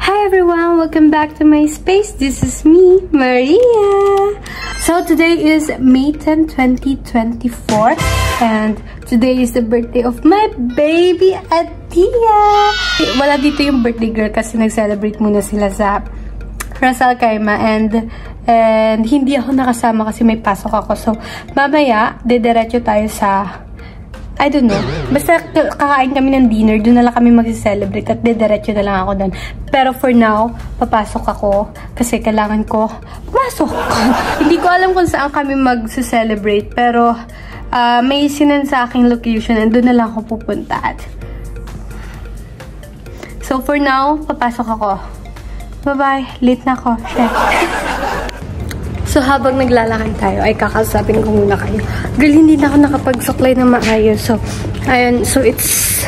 Hi everyone! Welcome back to my space. This is me, Maria. So today is May 10, 2024 and today is the birthday of my baby Atia. Wala dito yung birthday girl kasi nag-celebrate muna sila sa Rasal Khaimah and hindi ako nakasama kasi may pasok ako. So mamaya, diretso tayo sa I don't know. Basta kakain kami ng dinner. Doon na lang kami mag-celebrate at diretso na lang ako doon. Pero for now, papasok ako kasi kailangan ko pumasok. Hindi ko alam kung saan kami mag-celebrate. Pero may sinan sa aking location and doon na lang ako pupunta. So for now, papasok ako. Bye-bye. Late na ako. So, habang naglalakad tayo, ay kakausapin ko muna kayo. Girl, hindi na ako nakapagsuklay na maayos. So, ayun. So, it's...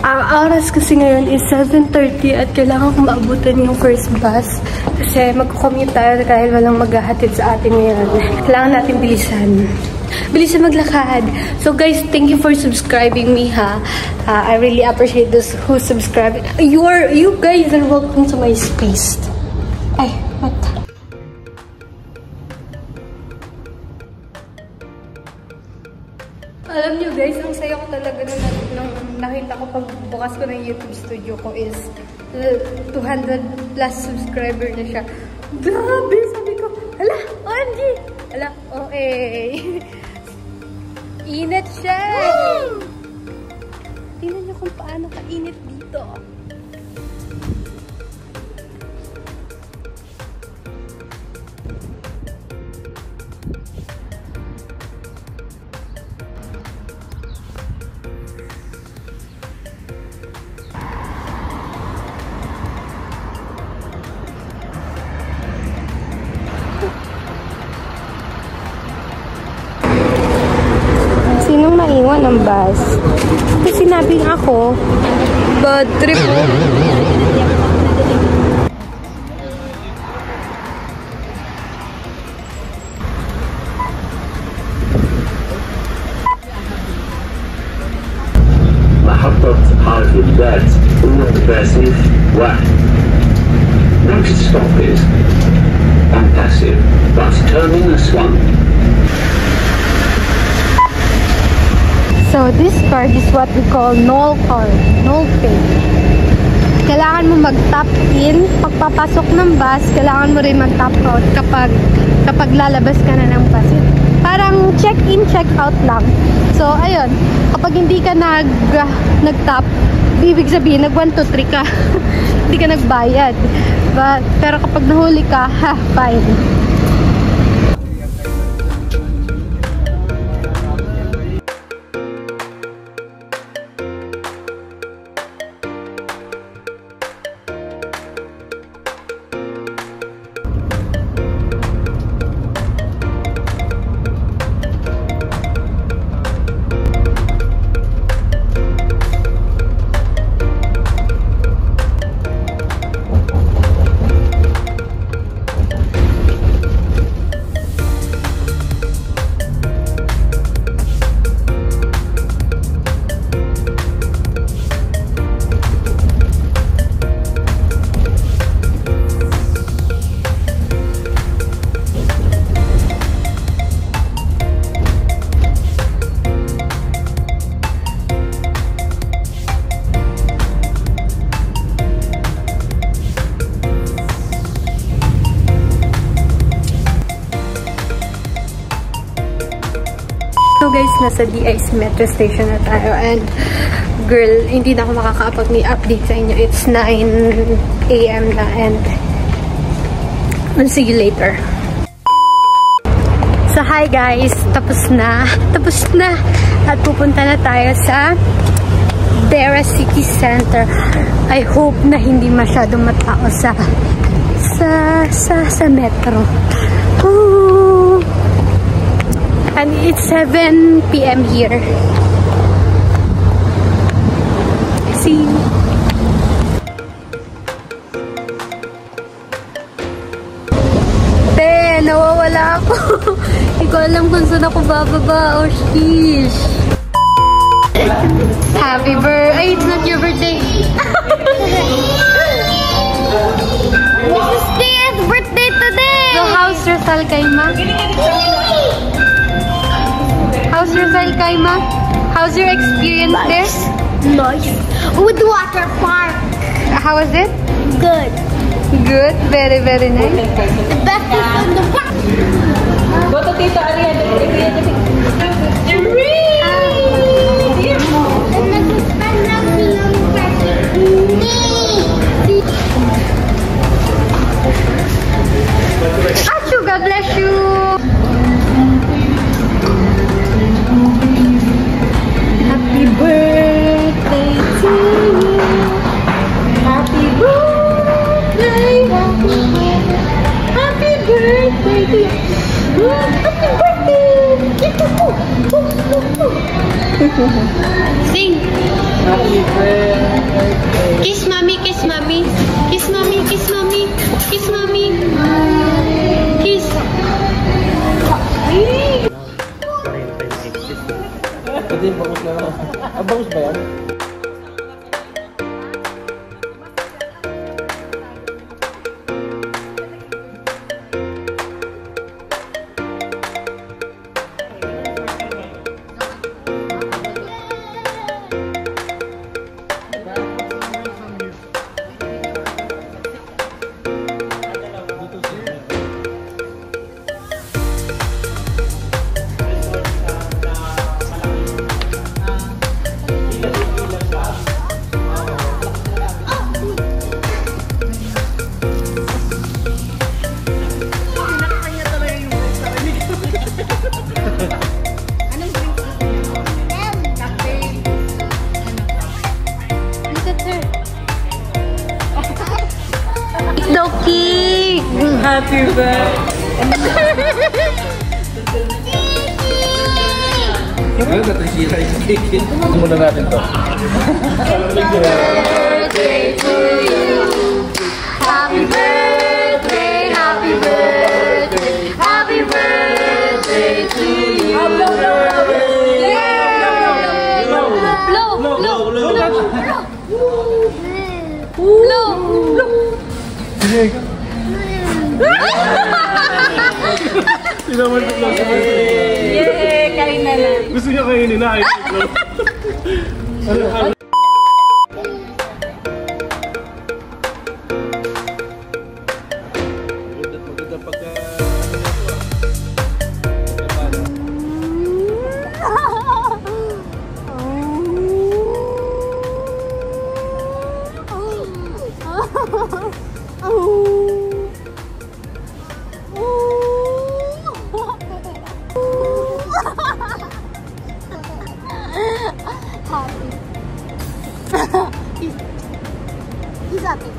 Ang oras kasi ngayon is 7:30 at kailangan kong maabutan yung first bus. Kasi magkukommute tayo dahil walang maghahatid sa atin ngayon. Kailangan natin bilisan. Bilisan maglakad. So, guys, thank you for subscribing me, ha. I really appreciate those who subscribe. You guys are welcome to my space. Ay, what? Alam nyo guys, ang saya ko talaga nung nakita ko pagbukas ko ng YouTube studio ko is 200 plus subscriber na siya. Grabe! Sabi ko, hala, OMG! Hala, init siya! Tingnan nyo kung paano kainit dito. Sinong naiwan ng bus? Kasi sinabing ako, bad trip po. محطة حرف الذات passive واحد. Next stop is on passive bus terminus 1. So, this card is what we call null card, null pay. Kailangan mo mag-tap in. Pagpapasok ng bus, kailangan mo rin mag-tap out kapag lalabas ka na ng bus. Parang check-in, check-out lang. So, ayun. Kapag hindi ka nag-tap, ibig sabihin, nag 1, 2, 3 ka. Hindi ka nagbayad. Pero kapag nahuli ka, fine. So guys, nasa DIC Metro Station na tayo and girl, hindi na ako makakapag-update sa inyo. It's 9 AM na and I'll see you later. So hi guys, tapos na at pupunta na tayo sa Dera City Center. I hope na hindi masyadong matao sa metro. Ooh. And it's 7 PM here. See you. Nawawala ako. Hindi ko alam kung saan ako bababa. Oh, sheesh. Happy birthday. Ay, it's not your birthday. Kaima? How's your Kaima? How's your experience there? Nice. With the water park. How was it? Good. Good. Very, very nice. The best is in the park. Go to Tita Arian. Achoo, God bless you. Happy birthday to you. Happy birthday. Happy birthday to you. Happy birthday. Sing. Happy birthday. Kiss mommy, kiss mommy. Kiss mommy, kiss mommy. Kiss mommy. Kiss. Pwede yung bangus na. Bangus ba yan? Doki. Happy birthday. Ano natasira yung cake? Muna natin to. Birthday to you. Happy birthday, happy birthday, happy birthday to you. Sinaman ko lang sa birthday. Yay! Kain na lang. Gusto niya kainin na. Maganda pagka... He's happy.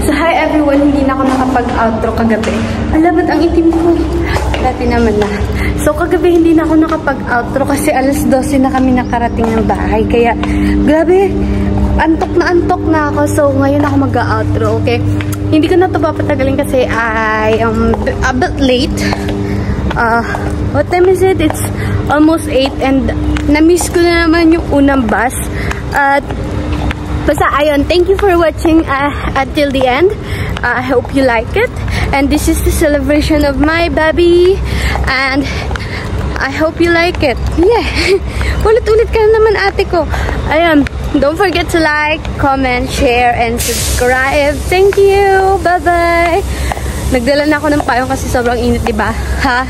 So hi everyone, hindi na ako nakapag-outro kagabi. Alabat ang itim ko. Dati naman na. So kagabi hindi na ako nakapag-outro kasi alas 12 na kami nakarating ng bahay. Kaya grabe, antok na ako. So ngayon ako mag-outro, okay? Hindi ko na ito papatagalin kasi I am a bit late. What time is it? It's almost 8 and na-miss ko na naman yung unang bus. At basta ayun, thank you for watching until the end. I hope you like it. And this is the celebration of my baby. And I hope you like it. Yeah. Ulit-ulit ka naman ate ko. Ayun. Don't forget to like, comment, share, and subscribe. Thank you. Bye-bye. Nagdala na ako ng payong kasi sobrang init, diba? Ha?